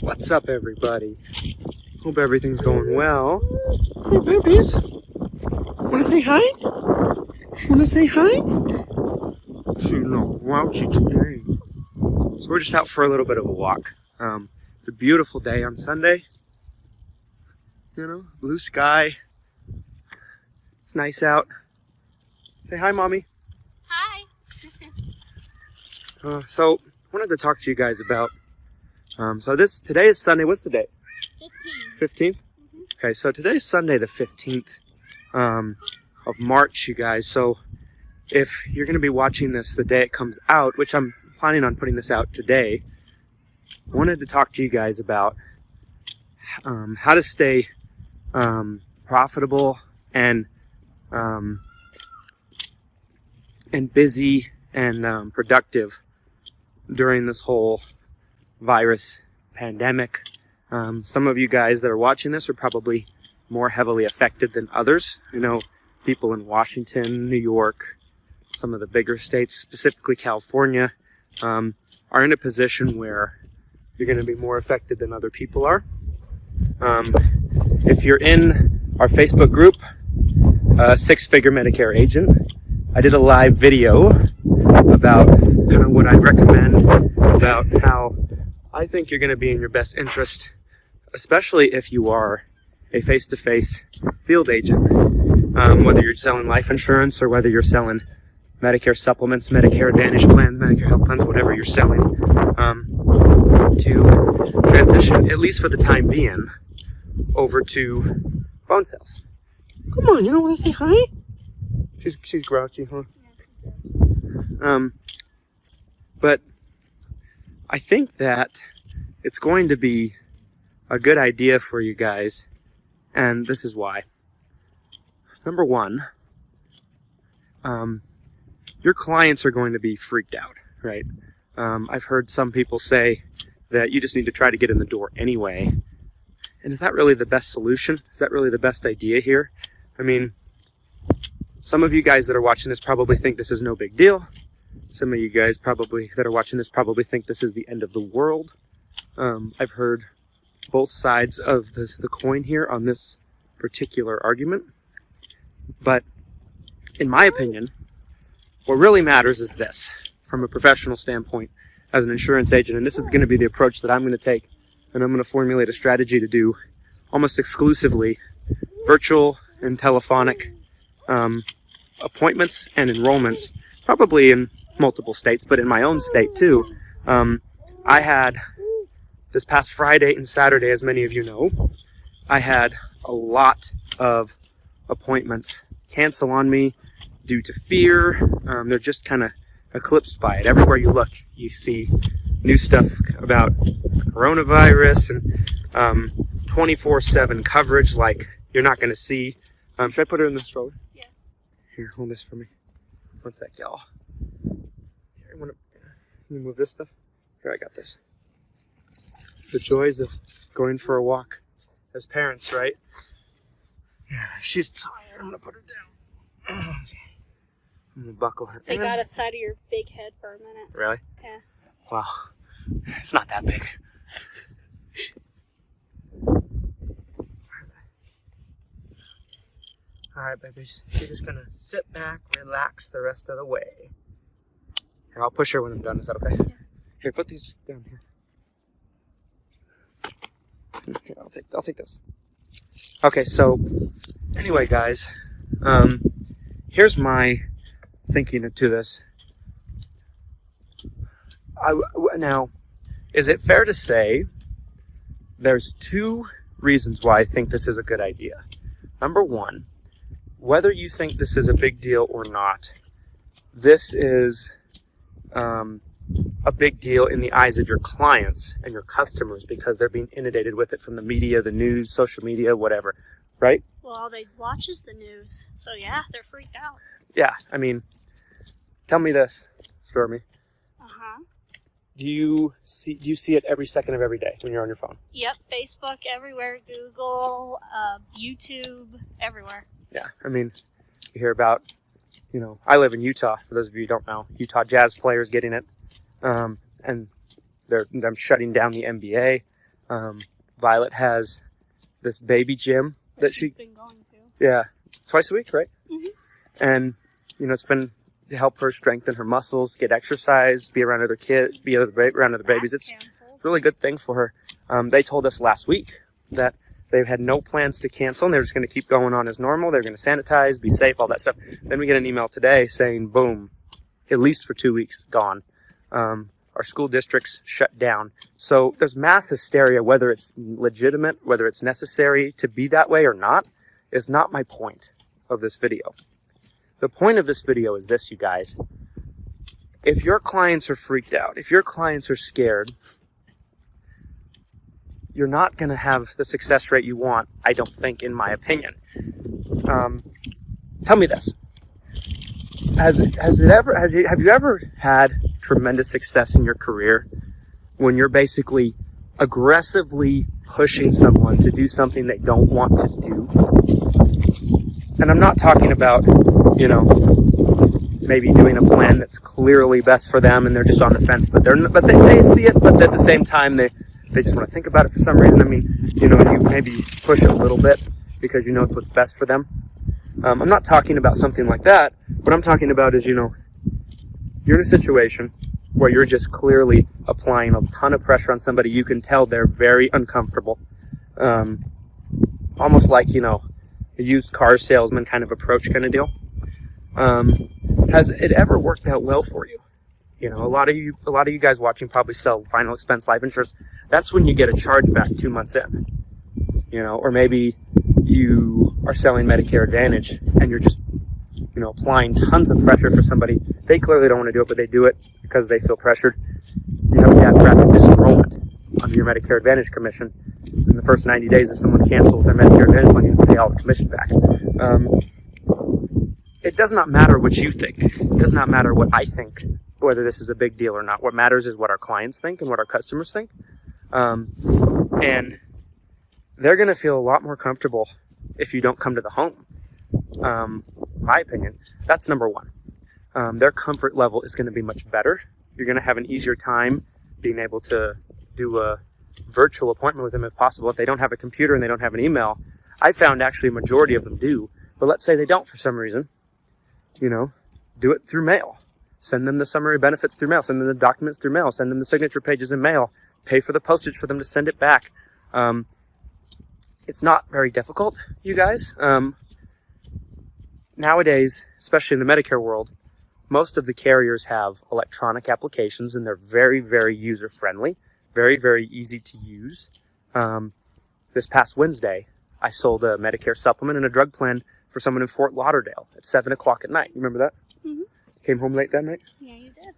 What's up, everybody? Hope everything's going well. Hey, babies. Wanna say hi? Wanna say hi? She's not grouchy today. So we're just out for a little bit of a walk. It's a beautiful day on Sunday. You know, blue sky. It's nice out. Say hi, Mommy. Hi. So, I wanted to talk to you guys about, today is Sunday. What's the date? 15th? Mm-hmm. Okay, so today's Sunday the 15th of March, you guys. So, if you're going to be watching this the day it comes out, which I'm planning on putting this out today, I wanted to talk to you guys about how to stay profitable and busy and productive during this whole virus pandemic. Some of you guys that are watching this are probably more heavily affected than others. I know people in Washington, New York, some of the bigger states, specifically California, are in a position where you're going to be more affected than other people are. If you're in our Facebook group, Six-Figure Medicare Agent, I did a live video about kind of what I'd recommend about how I think you're going to be in your best interest, especially if you are a face-to-face field agent, whether you're selling life insurance or whether you're selling Medicare supplements, Medicare Advantage plans, Medicare health plans, whatever you're selling, to transition, at least for the time being, over to phone sales. Come on, you don't want to say hi? She's grouchy, huh? But I think that it's going to be a good idea for you guys, and this is why. Number one, your clients are going to be freaked out, right? I've heard some people say that you just need to try to get in the door anyway. And is that really the best solution? Is that really the best idea here? I mean, some of you guys that are watching this probably think this is no big deal. Some of you guys that are watching this probably think this is the end of the world. I've heard both sides of the coin here on this particular argument. But in my opinion, what really matters is this, from a professional standpoint as an insurance agent, and this is going to be the approach that I'm going to take, and I'm going to formulate a strategy to do almost exclusively virtual and telephonic appointments and enrollments, probably in multiple states, but in my own state too. I had, this past Friday and Saturday, as many of you know, I had a lot of appointments cancel on me due to fear. They're just kind of eclipsed by it. Everywhere you look, you see new stuff about coronavirus and 24/7 coverage like you're not going to see. Should I put her in the stroller? Yes. Here, hold this for me. One sec, y'all. Here, can you move this stuff? Here, I got this. The joys of going for a walk as parents, right? Yeah, she's tired. I'm going to put her down. Okay. I'm going to buckle her. They got a side of your big head for a minute. Really? Yeah. Wow. It's not that big. Alright, babies. You're just going to sit back, relax the rest of the way. Here, I'll push her when I'm done. Is that okay? Yeah. Here, put these down here. Here, I'll take those. Okay, so anyway, guys, here's my thinking to this. Now, is it fair to say there's two reasons why I think this is a good idea? Number one, whether you think this is a big deal or not, this is a big deal in the eyes of your clients and your customers because they're being inundated with it from the media, the news, social media, whatever, right? Well, all they watch is the news, so yeah, they're freaked out. Yeah, I mean, tell me this, Stormy. Uh-huh. Do you see it every second of every day when you're on your phone? Yep, Facebook everywhere, Google, YouTube, everywhere. Yeah, I mean, you hear about, I live in Utah, for those of you who don't know. Utah Jazz players getting it, and they're shutting down the NBA. Violet has this baby gym that she's been going to. Yeah, twice a week, right? Mm-hmm. And, it's been to help her strengthen her muscles, get exercise, be around other kids, be around other babies. It's really good thing for her. They told us last week that they had no plans to cancel, and they were just going to keep going on as normal. They were going to sanitize, be safe, all that stuff. Then we get an email today saying, boom, at least for 2 weeks, gone. Our school districts shut down. So there's mass hysteria, whether it's legitimate, whether it's necessary to be that way or not, is not my point of this video. The point of this video is this, you guys. If your clients are freaked out, if your clients are scared, you're not going to have the success rate you want, I don't think, in my opinion. Tell me this. Have you ever had tremendous success in your career when you're basically aggressively pushing someone to do something they don't want to do? And I'm not talking about, maybe doing a plan that's clearly best for them and they're just on the fence, but they see it, but at the same time they just want to think about it for some reason. I mean, you maybe push it a little bit because it's what's best for them. I'm not talking about something like that. What I'm talking about is, you're in a situation where you're just clearly applying a ton of pressure on somebody. You can tell they're very uncomfortable. Almost like, a used car salesman kind of approach kind of deal. Has it ever worked out well for you? A lot of you guys watching probably sell final expense life insurance. That's when you get a chargeback 2 months in. Or maybe you are selling Medicare Advantage and you're just, applying tons of pressure for somebody. They clearly don't want to do it, but they do it because they feel pressured. You have that rapid disenrollment under your Medicare Advantage commission. In the first 90 days, if someone cancels their Medicare Advantage plan, you pay all the commission back. It does not matter what you think. It does not matter what I think, whether this is a big deal or not. What matters is what our clients think and what our customers think. And they're going to feel a lot more comfortable if you don't come to the home. My opinion, that's number one. Their comfort level is going to be much better. You're going to have an easier time being able to do a virtual appointment with them if possible. If they don't have a computer and they don't have an email, I found actually a majority of them do. But let's say they don't for some reason, do it through mail. Send them the summary benefits through mail. Send them the documents through mail. Send them the signature pages in mail. Pay for the postage for them to send it back. It's not very difficult, you guys. Nowadays, especially in the Medicare world, most of the carriers have electronic applications, and they're very, very user-friendly, very, very easy to use. This past Wednesday, I sold a Medicare supplement and a drug plan for someone in Fort Lauderdale at 7 o'clock at night. You remember that? Mm-hmm. Came home late that night? Yeah, you did.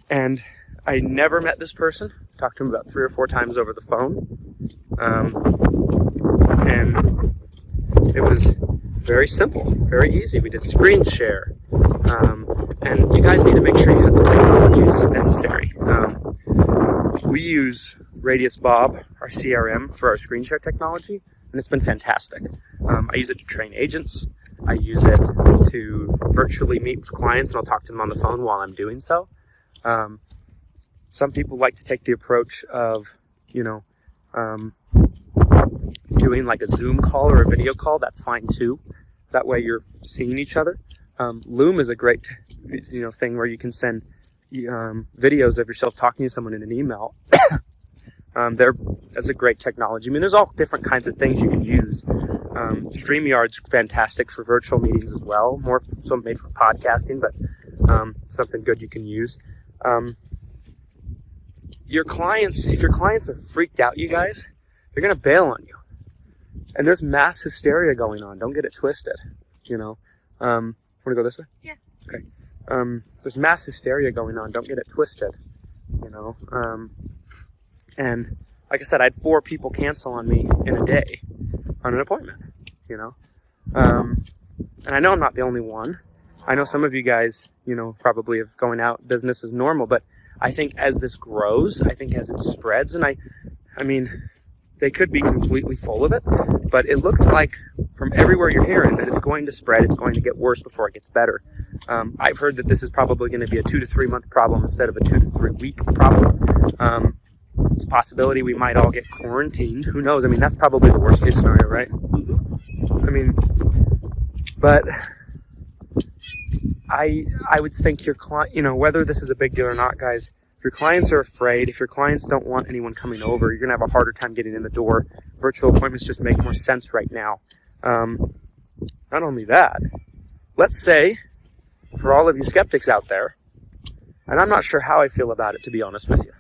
And I never met this person. Talked to him about 3 or 4 times over the phone. And it was very simple, very easy. We did screen share. And you guys need to make sure you have the technologies necessary. We use Radius Bob, our CRM, for our screen share technology, and it's been fantastic. I use it to train agents. I use it to virtually meet with clients, and I'll talk to them on the phone while I'm doing so. Some people like to take the approach of, doing like a Zoom call or a video call. That's fine too. That way you're seeing each other. Loom is a great, thing where you can send videos of yourself talking to someone in an email. That's a great technology. I mean, there's all different kinds of things you can use. StreamYard's fantastic for virtual meetings as well. More so made for podcasting, but something good you can use. If your clients are freaked out, you guys, they're going to bail on you. And there's mass hysteria going on. Don't get it twisted, Want to go this way? Yeah. Okay. There's mass hysteria going on. Don't get it twisted, And like I said, I had 4 people cancel on me in a day on an appointment, And I know I'm not the only one. I know some of you guys, probably have going out business as normal, but I think as this grows, I think as it spreads, and I mean, they could be completely full of it, but it looks like from everywhere you're hearing that it's going to spread, it's going to get worse before it gets better. I've heard that this is probably going to be a 2 to 3 month problem instead of a 2 to 3 week problem. It's a possibility we might all get quarantined. Who knows? I mean, that's probably the worst case scenario, right? I mean, but I would think your client, whether this is a big deal or not, guys, if your clients are afraid, if your clients don't want anyone coming over, you're going to have a harder time getting in the door. Virtual appointments just make more sense right now. Not only that, let's say, for all of you skeptics out there, and I'm not sure how I feel about it, to be honest with you.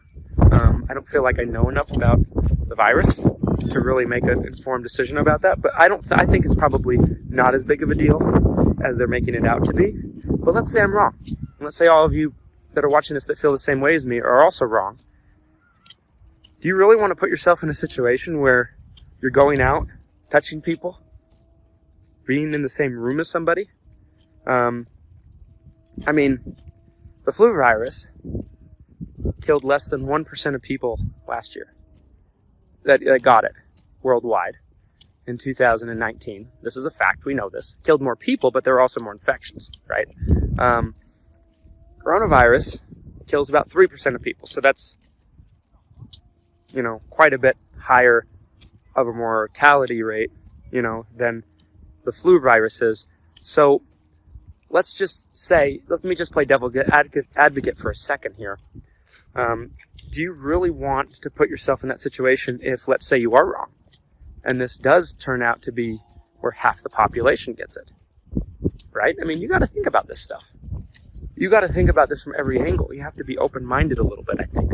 I don't feel like I know enough about the virus to really make an informed decision about that, but I think it's probably not as big of a deal as they're making it out to be. But let's say I'm wrong. Let's say all of you that are watching this that feel the same way as me are also wrong. Do you really want to put yourself in a situation where you're going out, touching people, being in the same room as somebody? I mean, the flu virus killed less than 1% of people last year that got it worldwide in 2019. This is a fact. We know this. Killed more people, but there are also more infections, right? Coronavirus kills about 3% of people. So that's, quite a bit higher of a mortality rate, than the flu virus is. So let me just play devil advocate for a second here. Do you really want to put yourself in that situation if, let's say, you are wrong, and this does turn out to be where half the population gets it, right? I mean, you got to think about this stuff. You got to think about this from every angle. You have to be open-minded a little bit, I think.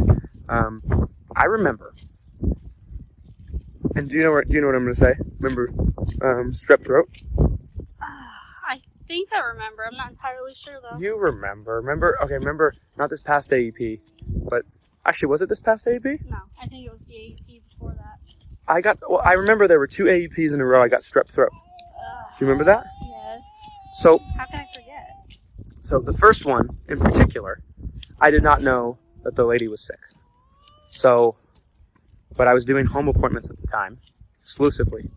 I remember, and do you know what I'm going to say? Remember strep throat? I think I remember. I'm not entirely sure, though. You remember. Okay, remember, not this past AEP, but actually, was it this past AEP? No, I think it was the AEP before that. I remember there were 2 AEPs in a row I got strep throat. Do you remember that? Yes. So, how can I forget? So the first one, in particular, I did not know that the lady was sick. So, but I was doing home appointments at the time, exclusively.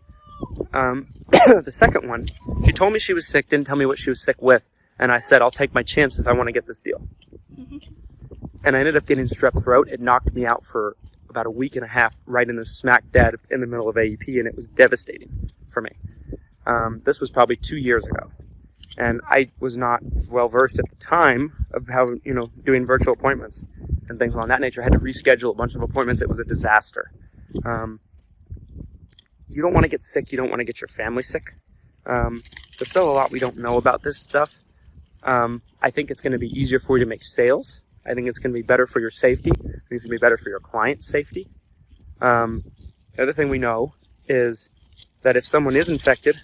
The second one, she told me she was sick, didn't tell me what she was sick with, and I said, I'll take my chances, I want to get this deal. Mm-hmm. And I ended up getting strep throat. It knocked me out for about a week and a half, right in the smack dab in the middle of AEP, and it was devastating for me. This was probably 2 years ago. And I was not well versed at the time of how, doing virtual appointments and things along that nature. I had to reschedule a bunch of appointments. It was a disaster. You don't want to get sick. You don't want to get your family sick. There's still a lot we don't know about this stuff. I think it's going to be easier for you to make sales. I think it's going to be better for your safety. I think it's going to be better for your client's safety. The other thing we know is that if someone is infected,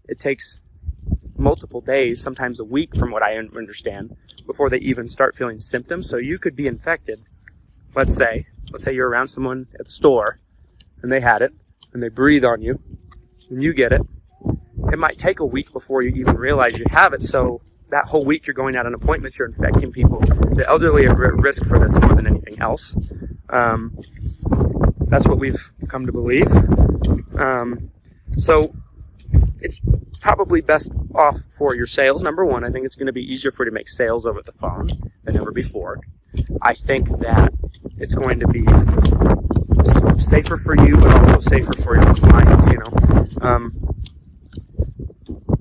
it takes multiple days, sometimes a week from what I understand, before they even start feeling symptoms. So you could be infected. Let's say you're around someone at the store and they had it and they breathe on you and you get it. It might take a week before you even realize you have it. So that whole week you're going out on appointments, you're infecting people. The elderly are at risk for this more than anything else. That's what we've come to believe. So it's probably best off for your sales. Number one, I think it's going to be easier for you to make sales over the phone than ever before. I think that it's going to be safer for you, but also safer for your clients,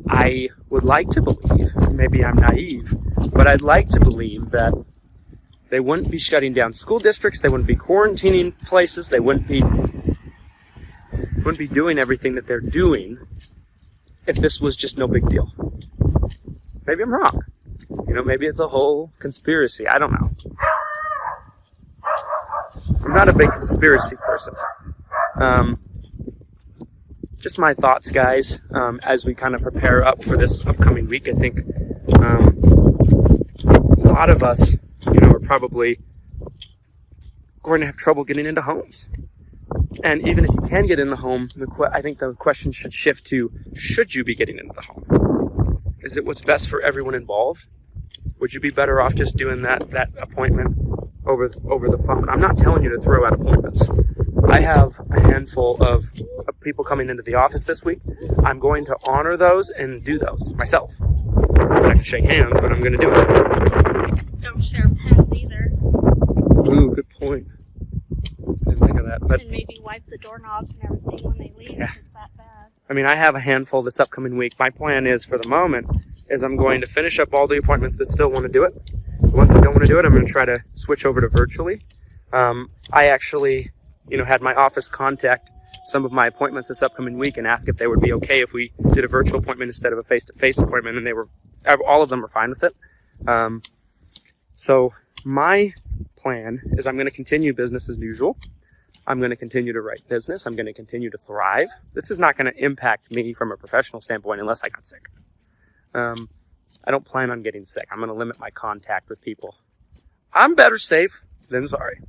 I would like to believe, maybe I'm naive, but I'd like to believe that they wouldn't be shutting down school districts, they wouldn't be quarantining places, they wouldn't be doing everything that they're doing if this was just no big deal. Maybe I'm wrong. Maybe it's a whole conspiracy. I don't know. I'm not a big conspiracy person. Just my thoughts, guys, as we kind of prepare up for this upcoming week. I think a lot of us, are probably going to have trouble getting into homes. And even if you can get in the home, I think the question should shift to, should you be getting into the home? Is it what's best for everyone involved? Would you be better off just doing that appointment over the phone? I'm not telling you to throw out appointments. I have a handful of people coming into the office this week. I'm going to honor those and do those myself. I can shake hands, but I'm going to do it. Don't share pens either. Ooh, good point. But and maybe wipe the doorknobs and everything when they leave Yeah. if it's that bad. I mean, I have a handful this upcoming week. My plan is, for the moment, is I'm going to finish up all the appointments that still want to do it. The ones that don't want to do it, I'm going to try to switch over to virtually. I actually, had my office contact some of my appointments this upcoming week and ask if they would be okay if we did a virtual appointment instead of a face-to-face appointment, and all of them are fine with it. So my plan is I'm going to continue business as usual. I'm going to continue to write business. I'm going to continue to thrive. This is not going to impact me from a professional standpoint unless I got sick. I don't plan on getting sick. I'm going to limit my contact with people. I'm better safe than sorry.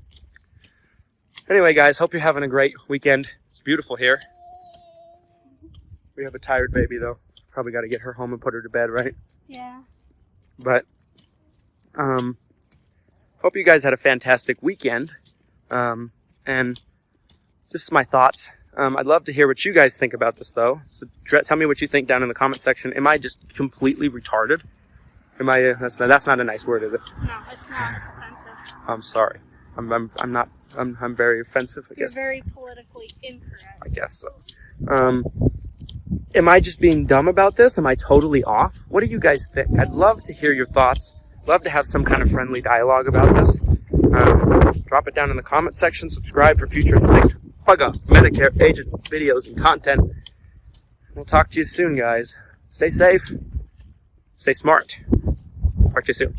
Anyway, guys, hope you're having a great weekend. It's beautiful here. We have a tired baby, though. Probably got to get her home and put her to bed, right? Yeah. But hope you guys had a fantastic weekend. And this is my thoughts. I'd love to hear what you guys think about this, though. So tell me what you think down in the comment section. Am I just completely retarded? That's not a nice word, is it? No, it's not. It's offensive. I'm sorry. I'm very offensive, I guess. You're very politically incorrect. I guess so. Am I just being dumb about this? Am I totally off? What do you guys think? I'd love to hear your thoughts. Love to have some kind of friendly dialogue about this. Drop it down in the comment section. Subscribe for future Medicare Agent videos and content. We'll talk to you soon, guys. Stay safe. Stay smart. Talk to you soon.